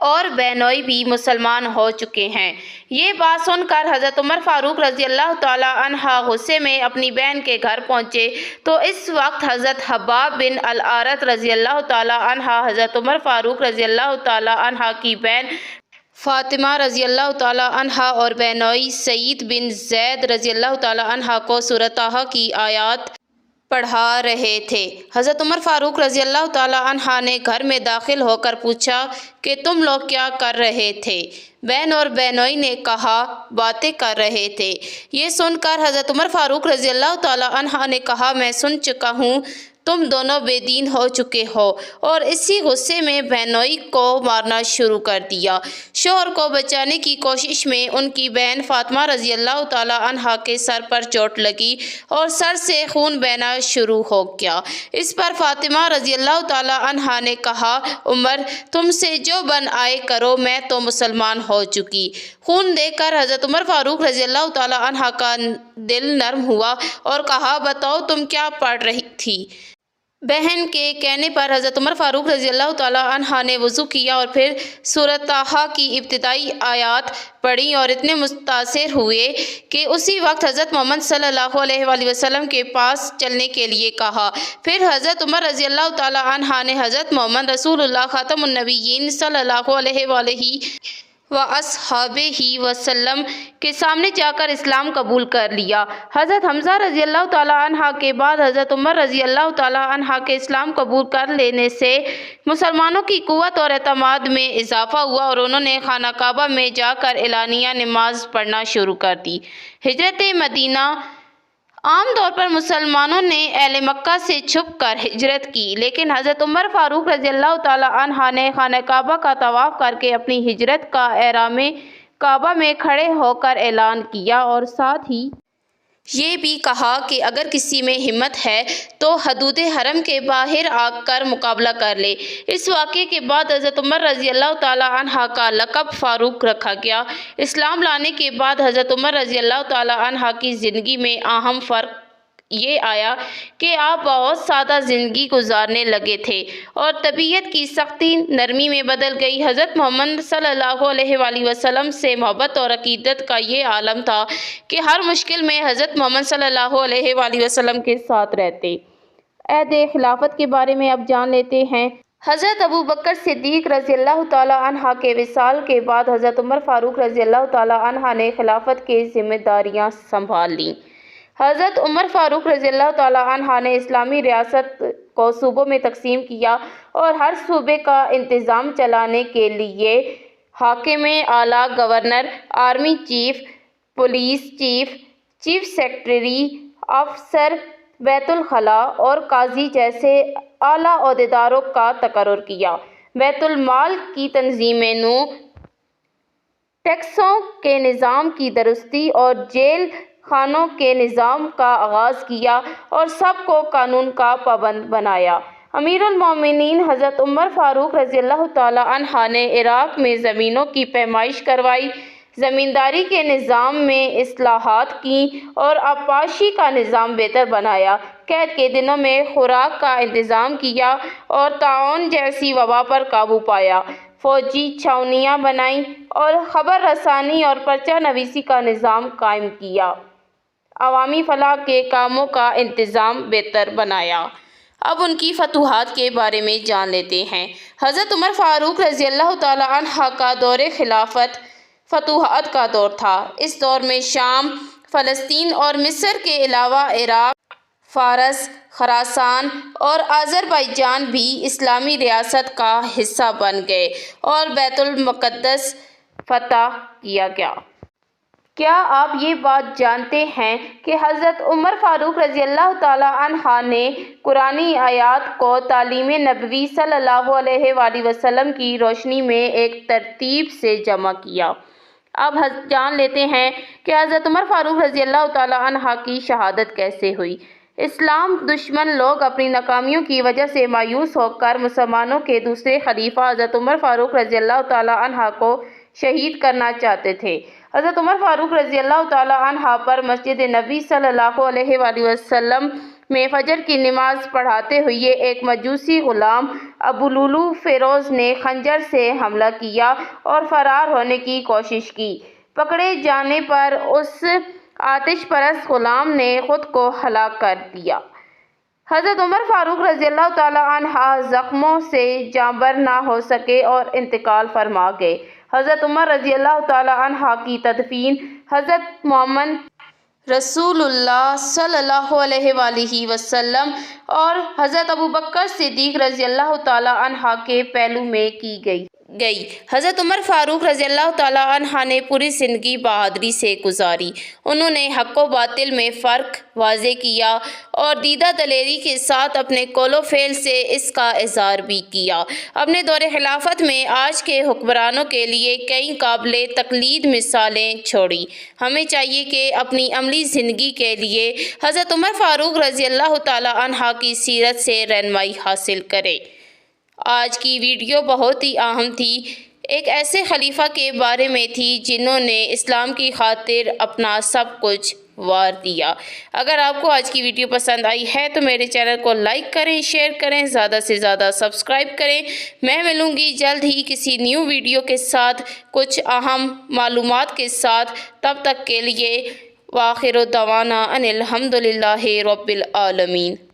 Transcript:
اور بہنوئی بھی مسلمان ہو چکے ہیں۔ یہ بات سن کر حضرت عمر فاروق رضی اللہ تعالیٰ عنہ غصے میں اپنی بہن کے گھر پہنچے تو اس وقت حضرت حباب بن الارت رضی اللہ تعالیٰ عنہ حضرت عمر فاروق رضی اللہ تعالیٰ عنہ کی بہن فاطمہ رضی اللہ تعالیٰ عنہ اور بہنوئی سعید بن زید رضی اللہ تعالیٰ عنہ کو سورۃ طٰہٰ کی آیات پڑھا رہے تھے۔ حضرت عمر فاروق رضی اللہ تعالیٰ عنہ نے گھر میں داخل ہو کر پوچھا کہ تم لوگ کیا کر رہے تھے؟ بہن اور بہنوئی نے کہا باتیں کر رہے تھے۔ یہ سن کر حضرت عمر فاروق رضی اللہ تعالیٰ عنہ نے کہا میں سن چکا ہوں تم دونوں بے دین ہو چکے ہو، اور اسی غصے میں بہنوئی کو مارنا شروع کر دیا۔ شوہر کو بچانے کی کوشش میں ان کی بہن فاطمہ رضی اللہ تعالیٰ عنہ کے سر پر چوٹ لگی اور سر سے خون بہنا شروع ہو گیا۔ اس پر فاطمہ رضی اللہ تعالیٰ عنہ نے کہا عمر تم سے جو بن آئے کرو، میں تو مسلمان ہو چکی۔ خون دیکھ کر حضرت عمر فاروق رضی اللہ تعالیٰ عنہ کا دل نرم ہوا اور کہا بتاؤ تم کیا پڑھ رہی تھی؟ بہن کے کہنے پر حضرت عمر فاروق رضی اللہ تعالیٰ عنہ نے وضو کیا اور پھر سورۃ طٰہٰ کی ابتدائی آیات پڑھی اور اتنے متاثر ہوئے کہ اسی وقت حضرت محمد صلی اللہ علیہ وآلہ وسلم کے پاس چلنے کے لیے کہا۔ پھر حضرت عمر رضی اللہ تعالیٰ عنہ نے حضرت محمد رسول اللہ خاتم النبیین صلی اللہ علیہ وآلہ وَأَصْحَابِهِ وسلم کے سامنے جا کر اسلام قبول کر لیا۔ حضرت حمزہ رضی اللہ تعالیٰ عنہ کے بعد حضرت عمر رضی اللہ تعالیٰ عنہ کے اسلام قبول کر لینے سے مسلمانوں کی قوت اور اعتماد میں اضافہ ہوا اور انہوں نے خانہ کعبہ میں جا کر اعلانیہ نماز پڑھنا شروع کر دی۔ ہجرت مدینہ عام طور پر مسلمانوں نے اہل مکہ سے چھپ کر ہجرت کی، لیکن حضرت عمر فاروق رضی اللہ تعالیٰ عنہ نے خانہ کعبہ کا طواف کر کے اپنی ہجرت کا احرام کعبہ میں کھڑے ہو کر اعلان کیا اور ساتھ ہی یہ بھی کہا کہ اگر کسی میں ہمت ہے تو حدود حرم کے باہر آ کر مقابلہ کر لے۔ اس واقعے کے بعد حضرت عمر رضی اللہ تعالیٰ عنہ کا لقب فاروق رکھا گیا۔ اسلام لانے کے بعد حضرت عمر رضی اللہ تعالیٰ عنہ کی زندگی میں اہم فرق یہ آیا کہ آپ بہت سادہ زندگی گزارنے لگے تھے اور طبیعت کی سختی نرمی میں بدل گئی۔ حضرت محمد صلی اللہ علیہ وآلہ وسلم سے محبت اور عقیدت کا یہ عالم تھا کہ ہر مشکل میں حضرت محمد صلی اللہ علیہ وآلہ وسلم کے ساتھ رہتے۔ عہد خلافت کے بارے میں اب جان لیتے ہیں۔ حضرت ابو بکر صدیق رضی اللہ تعالیٰ عنہ کے وصال کے بعد حضرت عمر فاروق رضی اللہ تعالیٰ عنہ نے خلافت کی ذمہ داریاں سنبھال لیں۔ حضرت عمر فاروق رضی اللہ تعالیٰ عنہ نے اسلامی ریاست کو صوبوں میں تقسیم کیا اور ہر صوبے کا انتظام چلانے کے لیے حاکم اعلیٰ، governor, army chief, police chief, chief secretary, افسر بیت الخلاء اور قاضی جیسے اعلیٰ عہدیداروں کا تقرر کیا۔ بیت المال کی تنظیم نو، ٹیکسوں کے نظام کی درستی اور جیل خانوں کے نظام کا آغاز کیا اور سب کو قانون کا پابند بنایا۔ امیر المومنین حضرت عمر فاروق رضی اللہ تعالیٰ عنہ نے عراق میں زمینوں کی پیمائش کروائی، زمینداری کے نظام میں اصلاحات کیں اور آبپاشی کا نظام بہتر بنایا، قحط کے دنوں میں خوراک کا انتظام کیا اور طاعون جیسی وبا پر قابو پایا، فوجی چھاؤنیاں بنائیں اور خبر رسانی اور پرچہ نویسی کا نظام قائم کیا، عوامی فلاح کے کاموں کا انتظام بہتر بنایا۔ اب ان کی فتوحات کے بارے میں جان لیتے ہیں۔ حضرت عمر فاروق رضی اللہ تعالیٰ عنہ کا دور خلافت فتوحات کا دور تھا۔ اس دور میں شام، فلسطین اور مصر کے علاوہ عراق، فارس، خراسان اور آذربائیجان بھی اسلامی ریاست کا حصہ بن گئے اور بیت المقدس فتح کیا گیا۔ کیا آپ یہ بات جانتے ہیں کہ حضرت عمر فاروق رضی اللہ تعالیٰ عنہ نے قرآنی آیات کو تعلیم نبوی صلی اللہ علیہ وآلہ وسلم کی روشنی میں ایک ترتیب سے جمع کیا؟ اب جان لیتے ہیں کہ حضرت عمر فاروق رضی اللہ تعالیٰ عنہ کی شہادت کیسے ہوئی۔ اسلام دشمن لوگ اپنی ناکامیوں کی وجہ سے مایوس ہو کر مسلمانوں کے دوسرے خلیفہ حضرت عمر فاروق رضی اللہ تعالیٰ عنہ کو شہید کرنا چاہتے تھے۔ حضرت عمر فاروق رضی اللہ تعالیٰ عنہ پر مسجد نبوی صلی اللہ علیہ وآلہ وسلم میں فجر کی نماز پڑھاتے ہوئے ایک مجوسی غلام ابو لولو فیروز نے خنجر سے حملہ کیا اور فرار ہونے کی کوشش کی۔ پکڑے جانے پر اس آتش پرست غلام نے خود کو ہلاک کر دیا۔ حضرت عمر فاروق رضی اللہ تعالیٰ عنہ زخموں سے جانبر نہ ہو سکے اور انتقال فرما گئے۔ حضرت عمر رضی اللہ تعالیٰ عنہ کی تدفین حضرت محمد رسول اللہ صلی اللہ علیہ وآلہ وسلم اور حضرت ابوبکر صدیق رضی اللہ تعالیٰ عنہ کے پہلو میں کی گئی۔ حضرت عمر فاروق رضی اللہ تعالیٰ عنہ نے پوری زندگی بہادری سے گزاری۔ انہوں نے حق و باطل میں فرق واضح کیا اور دیدہ دلیری کے ساتھ اپنے قول و فعل سے اس کا اظہار بھی کیا۔ اپنے دور خلافت میں آج کے حکمرانوں کے لیے کئی قابل تقلید مثالیں چھوڑی۔ ہمیں چاہیے کہ اپنی عملی زندگی کے لیے حضرت عمر فاروق رضی اللہ تعالیٰ عنہ کی سیرت سے رہنمائی حاصل کریں۔ آج کی ویڈیو بہت ہی اہم تھی، ایک ایسے خلیفہ کے بارے میں تھی جنہوں نے اسلام کی خاطر اپنا سب کچھ وار دیا۔ اگر آپ کو آج کی ویڈیو پسند آئی ہے تو میرے چینل کو لائک کریں، شیئر کریں، زیادہ سے زیادہ سبسکرائب کریں۔ میں ملوں گی جلد ہی کسی نیو ویڈیو کے ساتھ، کچھ اہم معلومات کے ساتھ۔ تب تک کے لیے وآخر دعوانا ان الحمد للہ رب العالمین۔